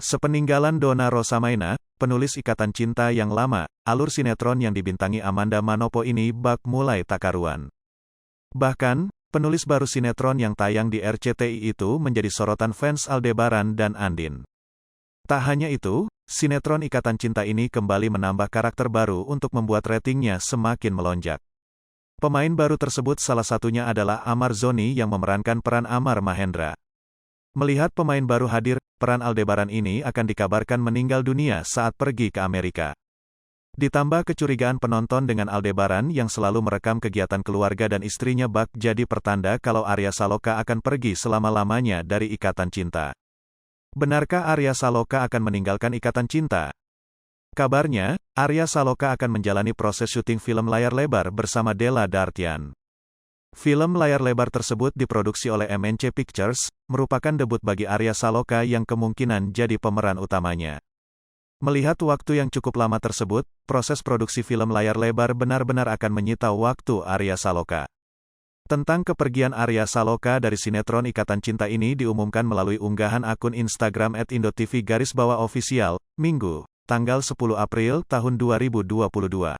Sepeninggalan Donna Rosamaina, penulis Ikatan Cinta yang lama, alur sinetron yang dibintangi Amanda Manopo ini bak mulai tak karuan. Bahkan, penulis baru sinetron yang tayang di RCTI itu menjadi sorotan fans Aldebaran dan Andin. Tak hanya itu, sinetron Ikatan Cinta ini kembali menambah karakter baru untuk membuat ratingnya semakin melonjak. Pemain baru tersebut salah satunya adalah Amar Zoni yang memerankan peran Amar Mahendra. Melihat pemain baru hadir, peran Aldebaran ini akan dikabarkan meninggal dunia saat pergi ke Amerika. Ditambah kecurigaan penonton dengan Aldebaran yang selalu merekam kegiatan keluarga dan istrinya bak jadi pertanda kalau Arya Saloka akan pergi selama-lamanya dari Ikatan Cinta. Benarkah Arya Saloka akan meninggalkan Ikatan Cinta? Kabarnya, Arya Saloka akan menjalani proses syuting film layar lebar bersama Della Dartian. Film layar lebar tersebut diproduksi oleh MNC Pictures, merupakan debut bagi Arya Saloka yang kemungkinan jadi pemeran utamanya. Melihat waktu yang cukup lama tersebut, proses produksi film layar lebar benar-benar akan menyita waktu Arya Saloka. Tentang kepergian Arya Saloka dari sinetron Ikatan Cinta ini diumumkan melalui unggahan akun Instagram @indotv_official, Minggu, tanggal 10 April tahun 2022.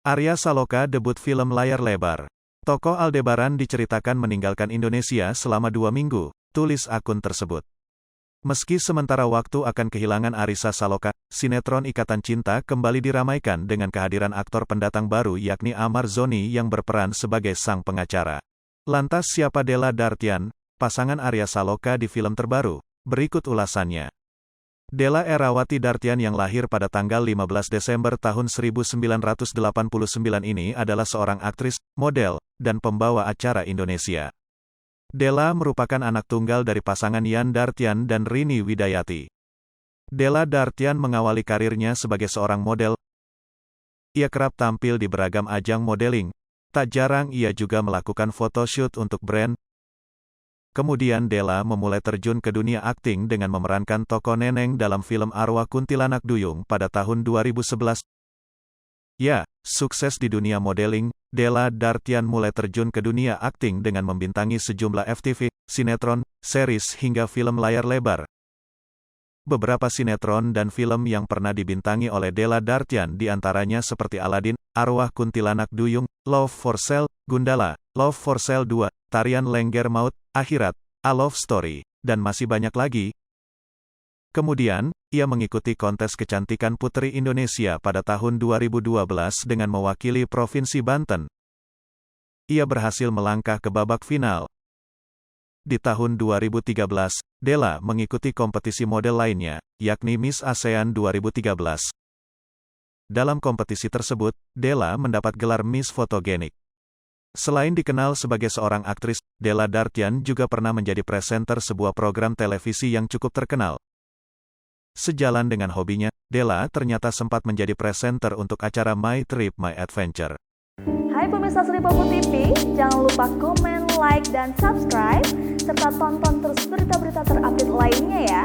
Arya Saloka debut film layar lebar. Tokoh Aldebaran diceritakan meninggalkan Indonesia selama 2 minggu, tulis akun tersebut. Meski sementara waktu akan kehilangan Arisa Saloka, sinetron Ikatan Cinta kembali diramaikan dengan kehadiran aktor pendatang baru yakni Amar Zoni yang berperan sebagai sang pengacara. Lantas siapa Della Dartian, pasangan Arya Saloka di film terbaru? Berikut ulasannya. Della Erawati Dartian yang lahir pada tanggal 15 Desember tahun 1989 ini adalah seorang aktris, model, dan pembawa acara Indonesia. Della merupakan anak tunggal dari pasangan Yan Dartian dan Rini Widayati. Della Dartian mengawali karirnya sebagai seorang model. Ia kerap tampil di beragam ajang modeling. Tak jarang ia juga melakukan photoshoot untuk brand. Kemudian Della memulai terjun ke dunia akting dengan memerankan tokoh Neneng dalam film Arwah Kuntilanak Duyung pada tahun 2011. Ya, sukses di dunia modeling, Della Dartian mulai terjun ke dunia akting dengan membintangi sejumlah FTV, sinetron, series hingga film layar lebar. Beberapa sinetron dan film yang pernah dibintangi oleh Della Dartian diantaranya seperti Aladin, Arwah Kuntilanak Duyung, Love for Sale, Gundala, Love for Sale 2, Tarian Lengger Maut, Akhirat, A Love Story, dan masih banyak lagi. Kemudian, ia mengikuti kontes kecantikan Putri Indonesia pada tahun 2012 dengan mewakili Provinsi Banten. Ia berhasil melangkah ke babak final. Di tahun 2013, Della mengikuti kompetisi model lainnya, yakni Miss ASEAN 2013. Dalam kompetisi tersebut, Della mendapat gelar Miss Fotogenik. Selain dikenal sebagai seorang aktris, Della Dartian juga pernah menjadi presenter sebuah program televisi yang cukup terkenal. Sejalan dengan hobinya, Della ternyata sempat menjadi presenter untuk acara My Trip My Adventure. Hai pemirsa Sri Popo TV, jangan lupa komen, like, dan subscribe, serta tonton terus berita-berita terupdate lainnya ya.